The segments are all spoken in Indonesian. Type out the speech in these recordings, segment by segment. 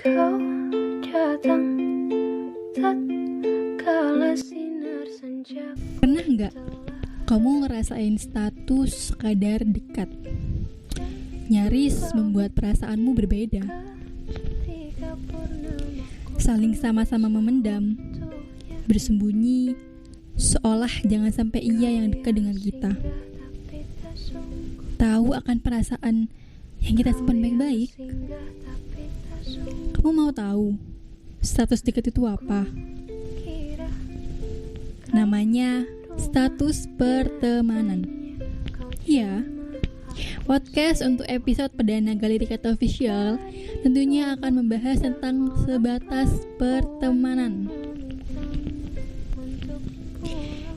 Kau datang tatkala sinar senja. Pernah nggak kamu ngerasain status sekadar dekat, nyaris membuat perasaanmu berbeda, saling sama-sama memendam, bersembunyi, seolah jangan sampai ia yang dekat dengan kita, tahu akan perasaan yang kita simpan baik-baik? Kamu mau tahu status dekat itu apa? Namanya status pertemanan. Ya, podcast untuk episode perdana Galeri Kata Official tentunya akan membahas tentang sebatas pertemanan.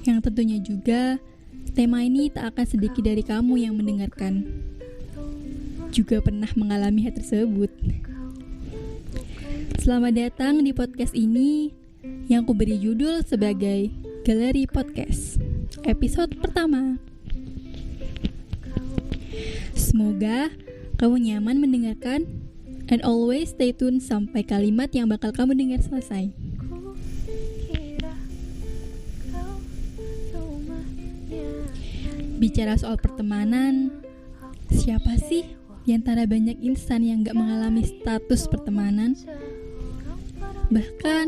Yang tentunya juga tema ini tak akan sedikit dari kamu yang mendengarkan juga pernah mengalami hal tersebut. Selamat datang di podcast ini yang aku beri judul sebagai Galeri Podcast, episode pertama. Semoga kamu nyaman mendengarkan and always stay tune sampai kalimat yang bakal kamu dengar selesai. Bicara soal pertemanan, siapa sih di antara banyak insan yang gak mengalami status pertemanan? Bahkan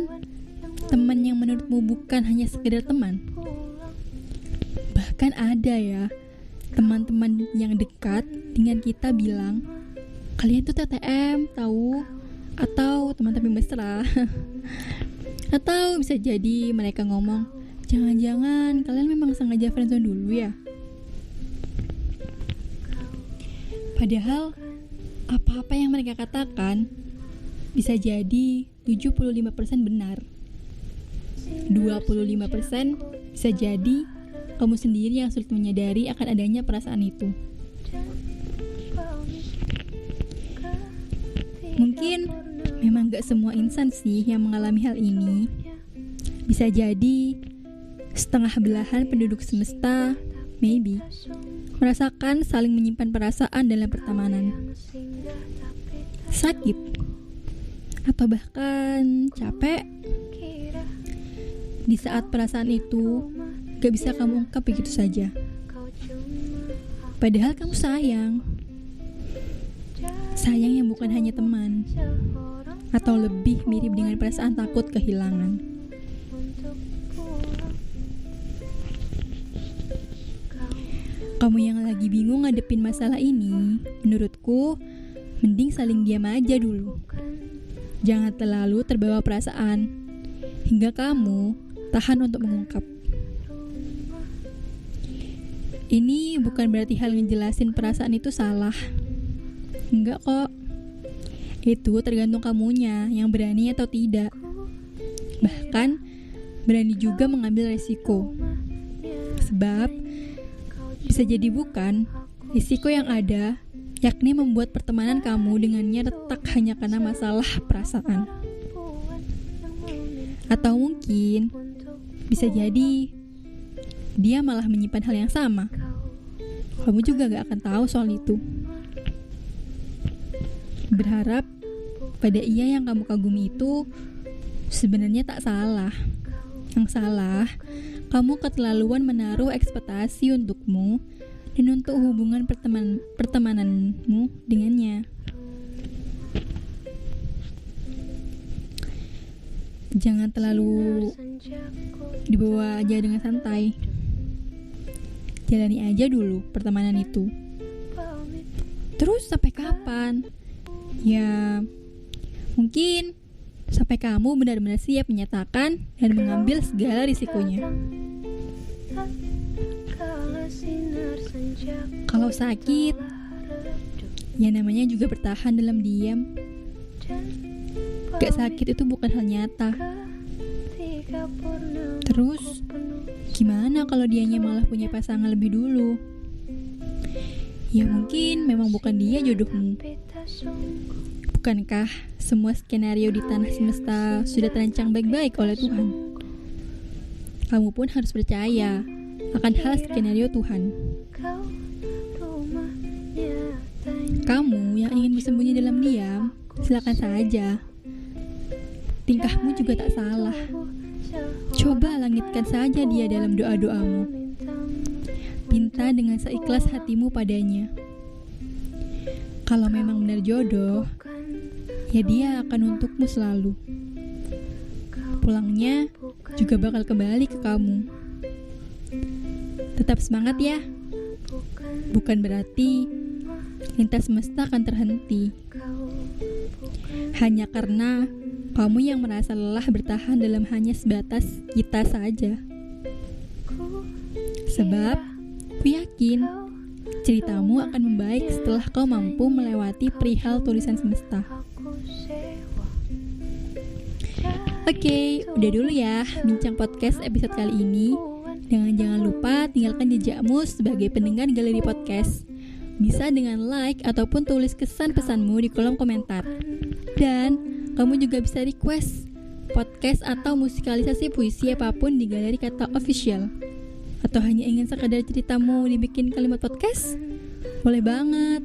teman yang menurutmu bukan hanya sekedar teman. Bahkan ada ya teman-teman yang dekat dengan kita bilang, kalian tuh TTM tahu, atau teman tapi mesra. Atau bisa jadi mereka ngomong, jangan-jangan kalian memang sengaja friendzone dulu ya. Padahal apa-apa yang mereka katakan bisa jadi 75% benar. 25% bisa jadi kamu sendiri yang sulit menyadari akan adanya perasaan itu. Mungkin memang gak semua insan sih yang mengalami hal ini. Bisa jadi setengah belahan penduduk semesta, maybe, merasakan saling menyimpan perasaan dalam pertemanan. Sakit, atau bahkan capek. Di saat perasaan itu gak bisa kamu ungkap begitu saja. Padahal kamu sayang. Sayang yang bukan hanya teman, atau lebih mirip dengan perasaan takut kehilangan. Kamu yang lagi bingung ngadepin masalah ini, menurutku mending saling diam aja dulu. Jangan terlalu terbawa perasaan hingga kamu tahan untuk mengungkap. Ini bukan berarti hal ngejelasin perasaan itu salah. Enggak kok. Itu tergantung kamunya yang berani atau tidak. Bahkan berani juga mengambil resiko. Sebab bisa jadi bukan risiko yang ada, yakni membuat pertemanan kamu dengannya retak hanya karena masalah perasaan. Atau mungkin bisa jadi dia malah menyimpan hal yang sama. Kamu juga gak akan tahu soal itu. Berharap pada ia yang kamu kagumi itu sebenarnya tak salah. Yang salah, kamu keterlaluan menaruh ekspektasi untukmu dan untuk hubungan pertemananmu dengannya. Jangan terlalu dibawa aja dengan santai. Jalani aja dulu pertemanan itu. Terus sampai kapan? Ya, mungkin sampai kamu benar-benar siap menyatakan dan mengambil segala risikonya. Kalau sakit, ya namanya juga bertahan dalam diam. Gak sakit itu bukan hal nyata. Terus, gimana kalau dianya malah punya pasangan lebih dulu? Ya mungkin memang bukan dia jodohmu. Bukankah semua skenario di tanah semesta sudah terancang baik-baik oleh Tuhan? Kamu pun harus percaya akan hal skenario Tuhan. Kamu yang ingin bersembunyi dalam diam, silakan saja. tingkahmu juga tak salah. Coba langitkan saja dia dalam doa-doamu. Pinta dengan seikhlas hatimu padanya. Kalau memang benar jodoh, ya dia akan untukmu selalu. Pulangnya juga bakal kembali ke kamu. Tetap semangat ya. Bukan berarti lintas semesta akan terhenti. Hanya karena kamu yang merasa lelah bertahan dalam hanya sebatas kita saja. Sebab aku yakin ceritamu akan membaik setelah kau mampu melewati perihal tulisan semesta. Oke, udah dulu ya bincang podcast episode kali ini. Jangan lupa tinggalkan jejakmu sebagai pendengar Galeri Podcast. Bisa dengan like ataupun tulis kesan pesanmu di kolom komentar. Dan kamu juga bisa request podcast atau musikalisasi puisi apapun di Galeri Kata Official. Atau hanya ingin sekedar ceritamu dibikin kalimat podcast? Boleh banget.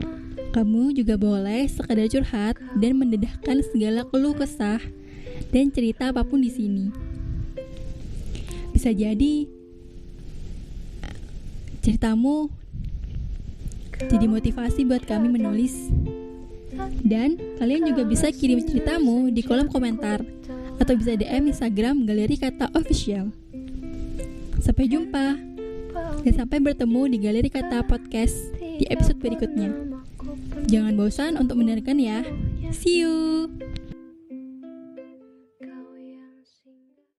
Kamu juga boleh sekedar curhat dan mendedahkan segala keluh kesah dan cerita apapun di sini. Bisa jadi ceritamu jadi motivasi buat kami menulis. Dan kalian juga bisa kirim ceritamu di kolom komentar atau bisa DM Instagram Galeri Kata Official. Sampai jumpa dan sampai bertemu di Galeri Kata Podcast di episode berikutnya. Jangan bosan untuk mendengarkan ya. See you.